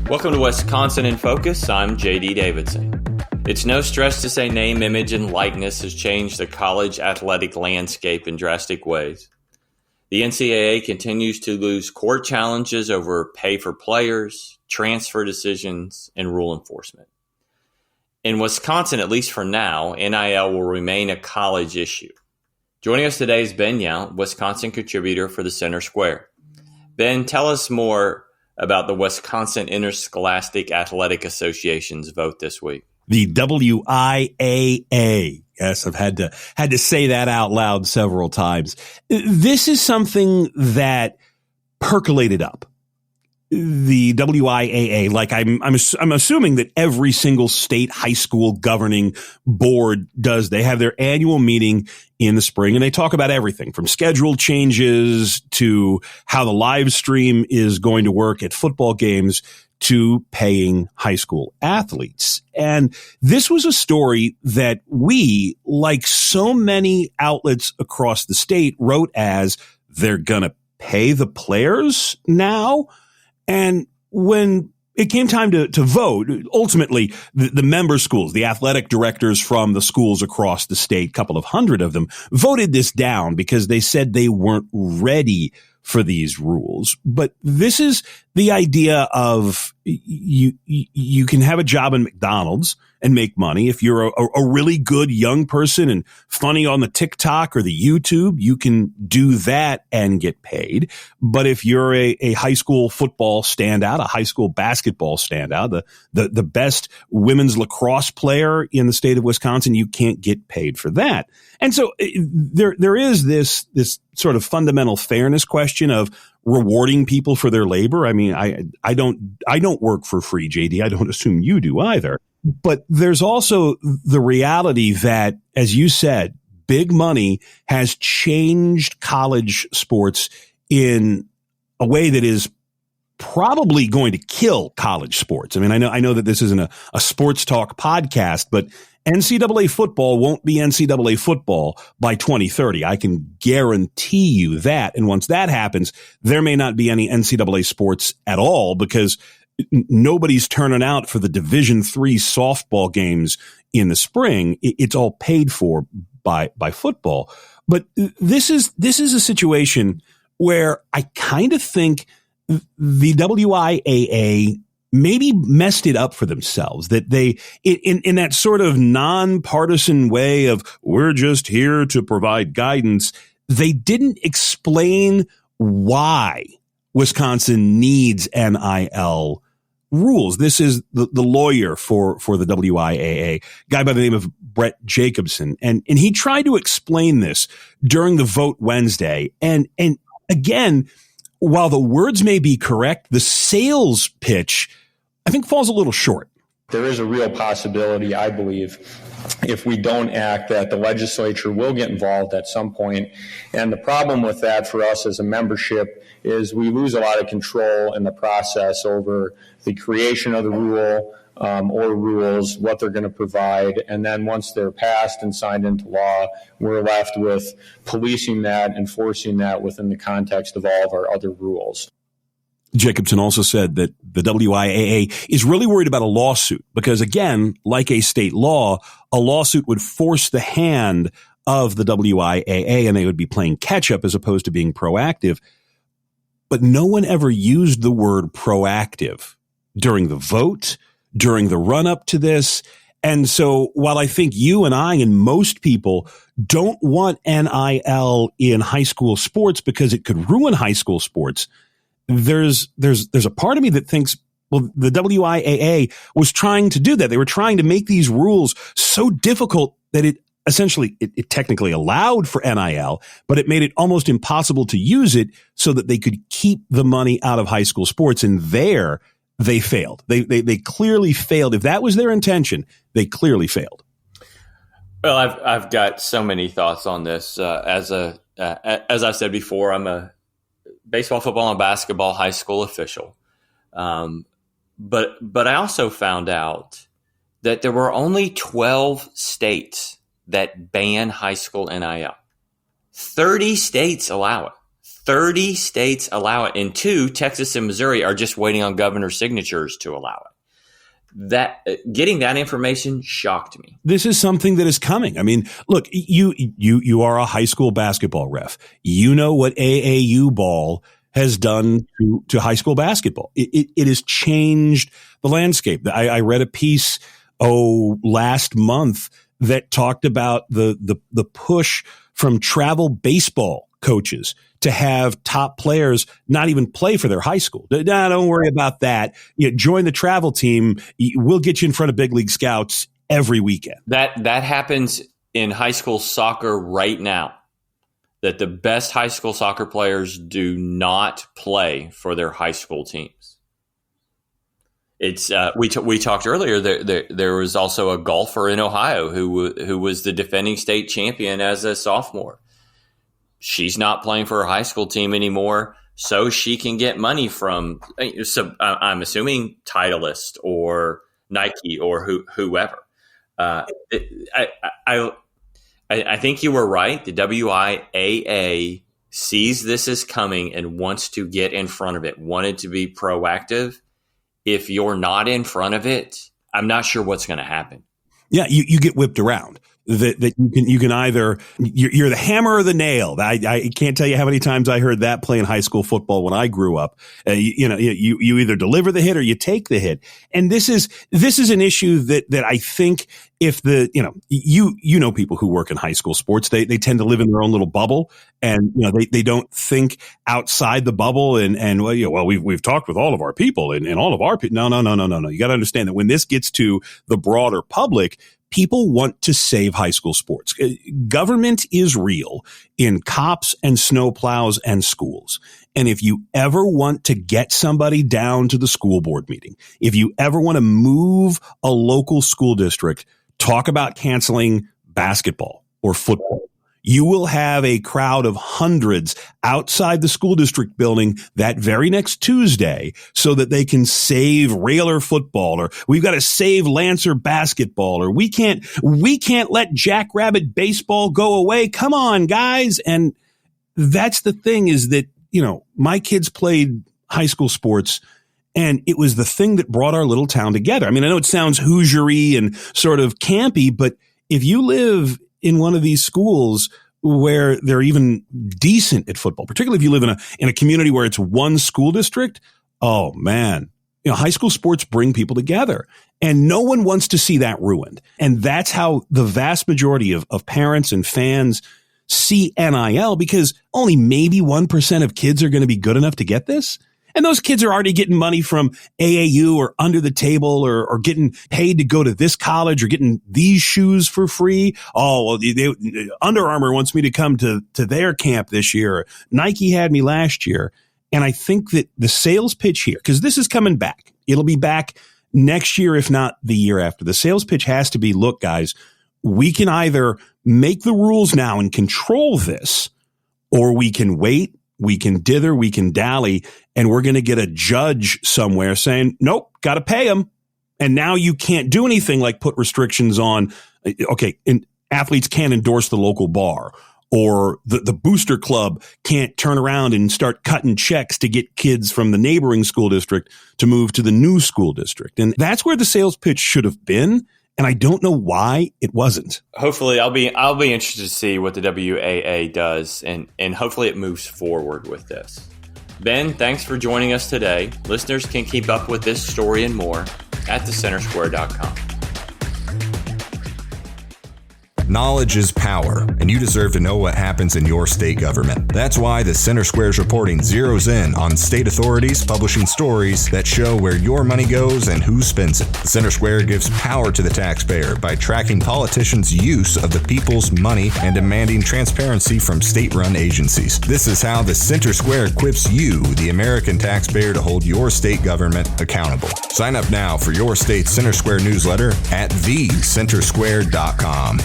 Welcome to Wisconsin in Focus. I'm JD Davidson. It's no stress to say name, image, and likeness has changed the college athletic landscape in drastic ways. The NCAA continues to lose court challenges over pay for players, transfer decisions, and rule enforcement. In Wisconsin, at least for now, NIL will remain a college issue. Joining us today is Ben Yount, Wisconsin contributor for the Center Square. Ben, tell us more about the Wisconsin Interscholastic Athletic Association's vote this week. The WIAA. Yes, I've had to say that out loud several times. This is something that percolated up. The WIAA, like I'm assuming that every single state high school governing board does. They have their annual meeting in the spring, and they talk about everything from schedule changes to how the live stream is going to work at football games to paying high school athletes. And this was a story that we, like so many outlets across the state, wrote as they're going to pay the players now. And when it came time to vote, ultimately, the member schools, the athletic directors from the schools across the state, couple of hundred of them, voted this down because they said they weren't ready for these rules. But this is the idea of you can have a job in McDonald's and make money. If you're a really good young person and funny on the TikTok or the YouTube, you can do that and get paid. But if you're a high school football standout, a high school basketball standout, the best women's lacrosse player in the state of Wisconsin, you can't get paid for that. And so there is this sort of fundamental fairness question of rewarding people for their labor. I mean, I don't work for free, JD. I don't assume you do either. But there's also the reality that, as you said, big money has changed college sports in a way that is probably going to kill college sports. I mean, I know that this isn't a sports talk podcast, but NCAA football won't be NCAA football by 2030. I can guarantee you that. And once that happens, there may not be any NCAA sports at all because nobody's turning out for the Division III softball games in the spring. It's all paid for by football. But this is a situation where I kind of think the WIAA maybe messed it up for themselves, that they, in that sort of nonpartisan way of we're just here to provide guidance, they didn't explain why Wisconsin needs NIL rules. This is the lawyer for the WIAA, guy by the name of Brent Jacobson. And he tried to explain this during the vote Wednesday. And again, while the words may be correct, the sales pitch, I think, falls a little short. There is a real possibility, I believe, if we don't act, that the legislature will get involved at some point. And the problem with that for us as a membership is we lose a lot of control in the process over the creation of the rule or rules, what they're going to provide. And then once they're passed and signed into law, we're left with policing that, enforcing that within the context of all of our other rules. Jacobson also said that the WIAA is really worried about a lawsuit because, again, like a state law, a lawsuit would force the hand of the WIAA and they would be playing catch up as opposed to being proactive. But no one ever used the word proactive during the vote, during the run up to this. And so while I think you and I and most people don't want NIL in high school sports because it could ruin high school sports, there's a part of me that thinks, well, the WIAA was trying to do that. They were trying to make these rules so difficult that it technically allowed for NIL, but it made it almost impossible to use it so that they could keep the money out of high school sports. And there they failed. They clearly failed. If that was their intention, they clearly failed. Well, I've got so many thoughts on this. As I said before, I'm a baseball, football, and basketball high school official. But I also found out that there were only 12 states that ban high school NIL. 30 states allow it. 30 states allow it, and 2, Texas and Missouri, are just waiting on governor signatures to allow it. That getting that information shocked me. This is something that is coming. I mean, look, you are a high school basketball ref. You know what AAU ball has done to high school basketball. It has changed the landscape. I read a piece last month that talked about the push from travel baseball coaches to have top players not even play for their high school. Nah, don't worry about that. Join the travel team. We'll get you in front of big league scouts every weekend. That happens in high school soccer right now, that the best high school soccer players do not play for their high school teams. It's we talked earlier. There was also a golfer in Ohio who was the defending state champion as a sophomore. She's not playing for her high school team anymore, so she can get money from, I'm assuming, Titleist or Nike or whoever. I think you were right. The WIAA sees this as coming and wants to get in front of it, wanted to be proactive. If you're not in front of it, I'm not sure what's going to happen. Yeah, you get whipped around. That you can either you're the hammer or the nail. I can't tell you how many times I heard that playing high school football when I grew up. You either deliver the hit or you take the hit. And this is an issue that I think if you know people who work in high school sports, they tend to live in their own little bubble, and they don't think outside the bubble. And we've talked with all of our people and all of our people. No. You got to understand that when this gets to the broader public, people want to save high school sports. Government is real in cops and snowplows and schools. And if you ever want to get somebody down to the school board meeting, if you ever want to move a local school district, talk about canceling basketball or football. You will have a crowd of hundreds outside the school district building that very next Tuesday so that they can save Railer football, or we've got to save Lancer basketball, or we can't let Jackrabbit baseball go away. Come on, guys. And that's the thing, is that, my kids played high school sports, and it was the thing that brought our little town together. I mean, I know it sounds Hoosiery and sort of campy, but if you live in one of these schools where they're even decent at football, particularly if you live in a community where it's one school district, oh man, high school sports bring people together, and no one wants to see that ruined. And that's how the vast majority of parents and fans see NIL, because only maybe 1% of kids are going to be good enough to get this. And those kids are already getting money from AAU or under the table, or getting paid to go to this college, or getting these shoes for free. Oh, well, Under Armour wants me to come to their camp this year. Nike had me last year. And I think that the sales pitch here, because this is coming back, it'll be back next year, if not the year after. The sales pitch has to be, look, guys, we can either make the rules now and control this, or we can wait. We can dither, we can dally, and we're going to get a judge somewhere saying, nope, got to pay them. And now you can't do anything like put restrictions on, and athletes can't endorse the local bar, or the booster club can't turn around and start cutting checks to get kids from the neighboring school district to move to the new school district. And that's where the sales pitch should have been. And I don't know why it wasn't. Hopefully, I'll be interested to see what the WAA does, and hopefully it moves forward with this. Ben, thanks for joining us today. Listeners can keep up with this story and more at thecentersquare.com. Knowledge is power, and you deserve to know what happens in your state government. That's why the Center Square's reporting zeroes in on state authorities publishing stories that show where your money goes and who spends it. The Center Square gives power to the taxpayer by tracking politicians' use of the people's money and demanding transparency from state-run agencies. This is how the Center Square equips you, the American taxpayer, to hold your state government accountable. Sign up now for your state's Center Square newsletter at thecentersquare.com.